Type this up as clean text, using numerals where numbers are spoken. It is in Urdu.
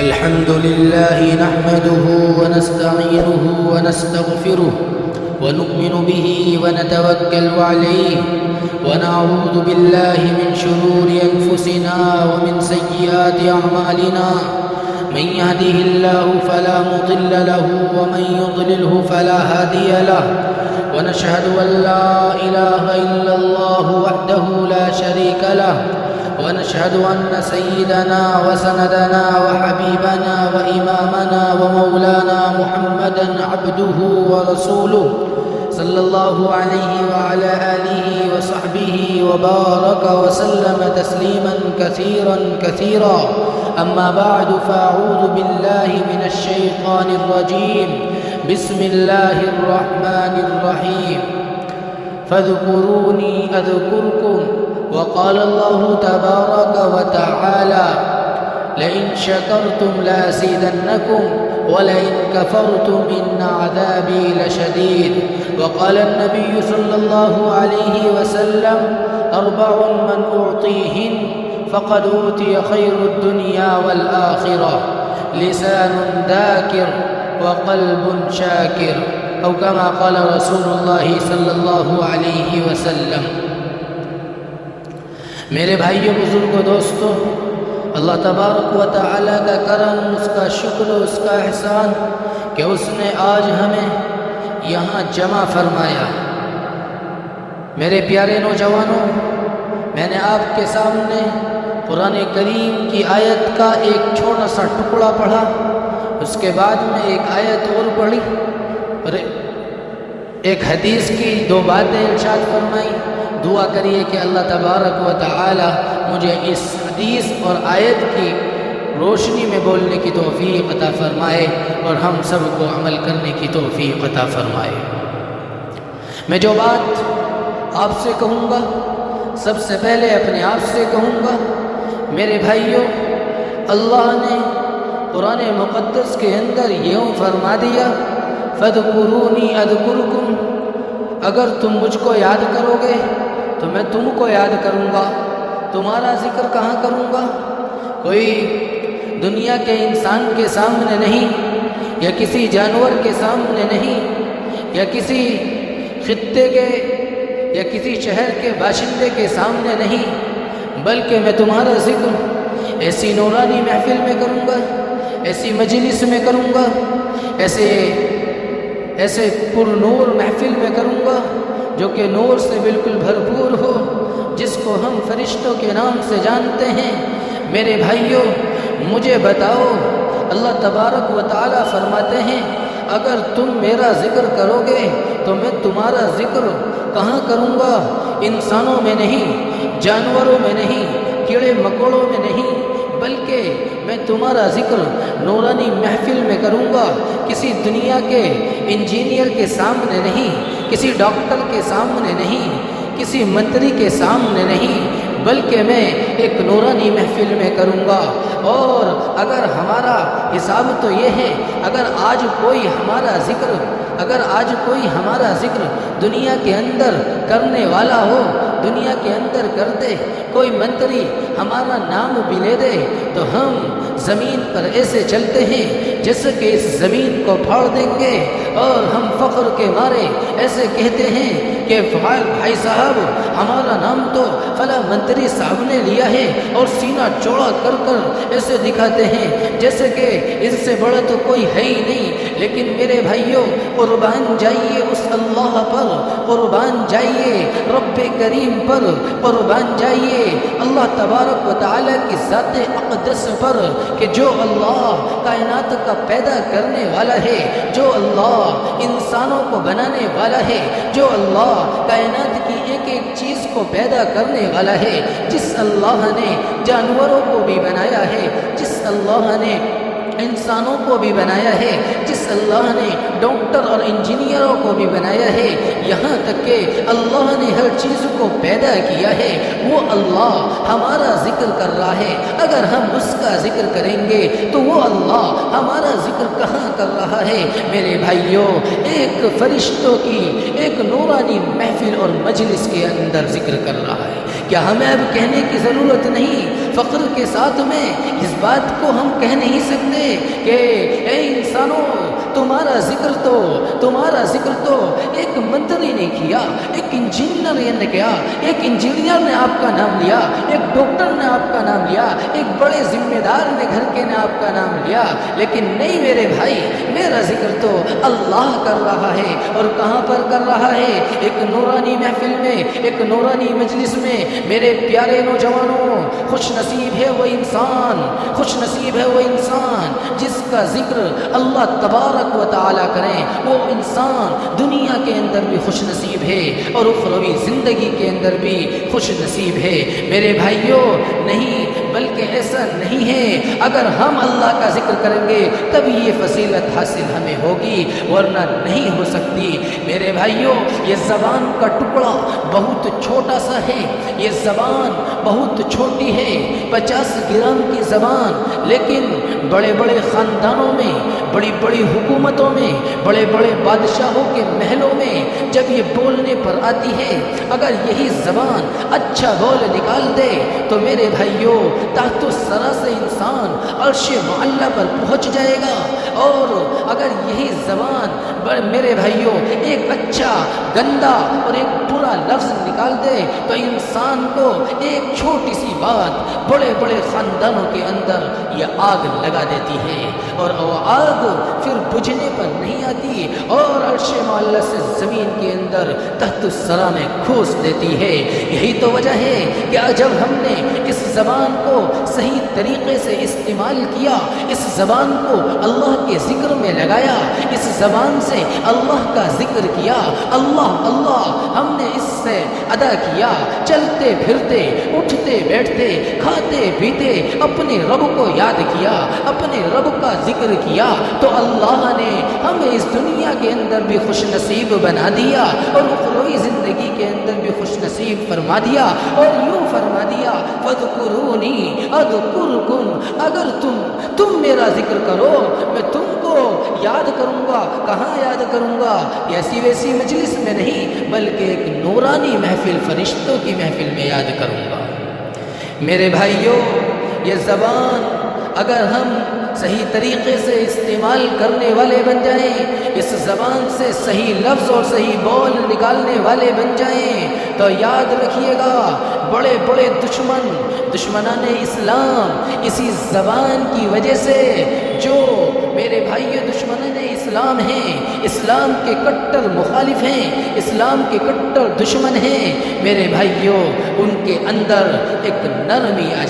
الحمد لله نحمده ونستعينه ونستغفره ونؤمن به ونتوكل عليه ونعوذ بالله من شرور أنفسنا ومن سيئات أعمالنا. من يهده الله فلا مضل له ومن يضلله فلا هادي له. ونشهد أن لا إله إلا الله وحده لا شريك له. ونشهد أن سيدنا وسندنا وحبيبنا وإمامنا ومولانا محمدا عبده ورسوله صلى الله عليه وعلى آله وصحبه وبارك وسلم تسليما كثيرا كثيرا. أما بعد فأعوذ بالله من الشيطان الرجيم. بسم الله الرحمن الرحيم. فاذكروني أذكركم. وقال الله تبارك وتعالى لئن شكرتم لأزيدنكم ولئن كفرتم إن عذابي لشديد. وقال النبي صلى الله عليه وسلم 4 من أعطيهن فقد أوتي خير الدنيا والآخرة: لسان ذاكر وقلب شاكر، أو كما قال رسول الله صلی اللہ علیہ وسلم. میرے بھائیوں، بزرگوں، دوستوں، اللہ تبارک و تعالیٰ کا کرم، اس کا شکر، اس کا احسان کہ اس نے آج ہمیں یہاں جمع فرمایا. میرے پیارے نوجوانوں، میں نے آپ کے سامنے قرآن کریم کی آیت کا ایک چھوٹا سا ٹکڑا پڑھا، اس کے بعد میں ایک آیت اور پڑھی اور ایک حدیث کی 2 باتیں ارشاد فرمائی. دعا کریے کہ اللہ تبارک و تعالی مجھے اس حدیث اور آیت کی روشنی میں بولنے کی توفیق عطا فرمائے اور ہم سب کو عمل کرنے کی توفیق عطا فرمائے. میں جو بات آپ سے کہوں گا، سب سے پہلے اپنے آپ سے کہوں گا. میرے بھائیوں، اللہ نے قرآن مقدس کے اندر یوں فرما دیا: فاذکرونی اذکرکم. اگر تم مجھ کو یاد کرو گے تو میں تم کو یاد کروں گا. تمہارا ذکر کہاں کروں گا؟ کوئی دنیا کے انسان کے سامنے نہیں، یا کسی جانور کے سامنے نہیں، یا کسی خطے کے یا کسی شہر کے باشندے کے سامنے نہیں، بلکہ میں تمہارا ذکر ایسی نورانی محفل میں کروں گا، ایسی مجلس میں کروں گا، ایسے پر نور محفل میں کروں گا جو کہ نور سے بالکل بھرپور ہو، جس کو ہم فرشتوں کے نام سے جانتے ہیں. میرے بھائیوں، مجھے بتاؤ، اللہ تبارک و تعالیٰ فرماتے ہیں اگر تم میرا ذکر کرو گے تو میں تمہارا ذکر کہاں کروں گا؟ انسانوں میں نہیں، جانوروں میں نہیں، کیڑے مکوڑوں میں نہیں، بلکہ میں تمہارا ذکر نورانی محفل میں کروں گا. کسی دنیا کے انجینئر کے سامنے نہیں، کسی ڈاکٹر کے سامنے نہیں، کسی منتری کے سامنے نہیں، بلکہ میں ایک نورانی محفل میں کروں گا. اور اگر ہمارا حساب تو یہ ہے، اگر آج کوئی ہمارا ذکر دنیا کے اندر کرنے والا ہو، دنیا کے اندر کر دے، کوئی منتری ہمارا نام بھی لے دے، تو ہم زمین پر ایسے چلتے ہیں جیسے کہ اس زمین کو پھاڑ دیں گے، اور ہم فخر کے مارے ایسے کہتے ہیں کہ بھائی صاحب ہمارا نام تو فلاں منتری صاحب نے لیا ہے، اور سینہ چوڑا کر کر ایسے دکھاتے ہیں جیسے کہ ان سے بڑا تو کوئی ہے ہی نہیں. لیکن میرے بھائیوں، قربان جائیے اس اللہ پر، قربان جائیے رب کریم پر، قربان جائیے اللہ تبارک و تعالیٰ کی ذات اقدس پر، کہ جو اللہ کائنات کا پیدا کرنے والا ہے، جو اللہ انسانوں کو بنانے والا ہے، جو اللہ کائنات کی ایک ایک چیز کو پیدا کرنے والا ہے، جس اللہ نے جانوروں کو بھی بنایا ہے، جس اللہ نے انسانوں کو بھی بنایا ہے، جس اللہ نے ڈاکٹر اور انجینئروں کو بھی بنایا ہے، یہاں تک کہ اللہ نے ہر چیز کو پیدا کیا ہے، وہ اللہ ہمارا ذکر کر رہا ہے. اگر ہم اس کا ذکر کریں گے تو وہ اللہ ہمارا ذکر کہاں کر رہا ہے؟ میرے بھائیوں، ایک فرشتوں کی ایک نورانی محفل اور مجلس کے اندر ذکر کر رہا ہے. کیا ہمیں اب کہنے کی ضرورت نہیں؟ فخر کے ساتھ میں اس بات کو ہم کہہ نہیں سکتے کہ اے انسانوں تمہارا ذکر تو ایک منتری نے کیا، ایک انجینئر نے کیا، ایک انجینئر نے آپ کا نام لیا، ایک ڈاکٹر نے آپ کا نام لیا، ایک بڑے ذمہ دار نے گھر کے نے آپ کا نام لیا، لیکن نہیں میرے بھائی، میرا ذکر تو اللہ کر رہا ہے۔ اور کہاں پر کر رہا ہے؟ ایک نورانی محفل میں، ایک نورانی مجلس میں۔ میرے پیارے نوجوانوں، خوش نصیب ہے وہ انسان جس کا ذکر اللہ تبارک و تعالیٰ کریں، وہ انسان دنیا کے اندر بھی خوش نصیب ہے اور اخروی زندگی کے اندر بھی خوش نصیب ہے۔ میرے بھائیوں، نہیں بلکہ ایسا نہیں ہے، اگر ہم اللہ کا ذکر کریں گے تب یہ فضیلت حاصل ہمیں ہوگی، ورنہ نہیں ہو سکتی۔ میرے بھائیوں، یہ زبان کا ٹکڑا بہت چھوٹا سا ہے، یہ زبان بہت چھوٹی ہے، 50 گرام کی زبان، لیکن بڑے بڑے خاندانوں میں، بڑی بڑی حکومتوں میں، بڑے بڑے بادشاہوں کے محلوں میں جب یہ بولنے پر آتی ہے، اگر یہی زبان اچھا بول نکال دے تو میرے بھائیوں تحت الثری سے انسان عرش معلی پر پہنچ جائے گا۔ اور اگر یہی زبان میرے بھائیوں ایک اچھا گندا اور ایک برا لفظ نکال دے تو انسان کو ایک چھوٹی سی بات بڑے بڑے خاندانوں کے اندر یہ آگ لگا دیتی ہے، اور وہ آگ پھر بجھنے پر نہیں آتی اور عرش معلی سے زمین کے اندر تحت الثری میں کھوس دیتی ہے۔ یہی تو وجہ ہے کہ جب ہم نے اس زبان کو صحیح طریقے سے استعمال کیا، اس زبان کو اللہ کے ذکر میں لگایا، اس زبان سے اللہ کا ذکر کیا، اللہ اللہ ہم نے اس سے ادا کیا، چلتے پھرتے، اٹھتے بیٹھتے، کھاتے پیتے اپنے رب کو یاد کیا، اپنے رب کا ذکر کیا، تو اللہ نے ہمیں اس دنیا کے اندر بھی خوش نصیب بنا دیا اور اخروی زندگی کے اندر بھی خوش نصیب فرما دیا، اور یوں فرما دیا فاذکرونی اذکرکم، اگر تم میرا ذکر کرو میں تم کو یاد کروں گا۔ کہاں یاد کروں گا؟ ایسی ویسی مجلس میں نہیں، بلکہ ایک نورانی محفل، فرشتوں کی محفل میں یاد کروں گا۔ میرے بھائیوں، یہ زبان اگر ہم صحیح طریقے سے استعمال کرنے والے بن جائیں، اس زبان سے صحیح لفظ اور صحیح بول نکالنے والے بن جائیں، تو یاد رکھیے گا بڑے بڑے دشمنان اسلام اسی زبان کی وجہ سے، جو میرے بھائیوں دشمنان اسلام ہیں، اسلام کے کٹر مخالف ہیں، اسلام کے کٹر دشمن ہیں، میرے بھائیوں ان کے اندر ایک نرمی آ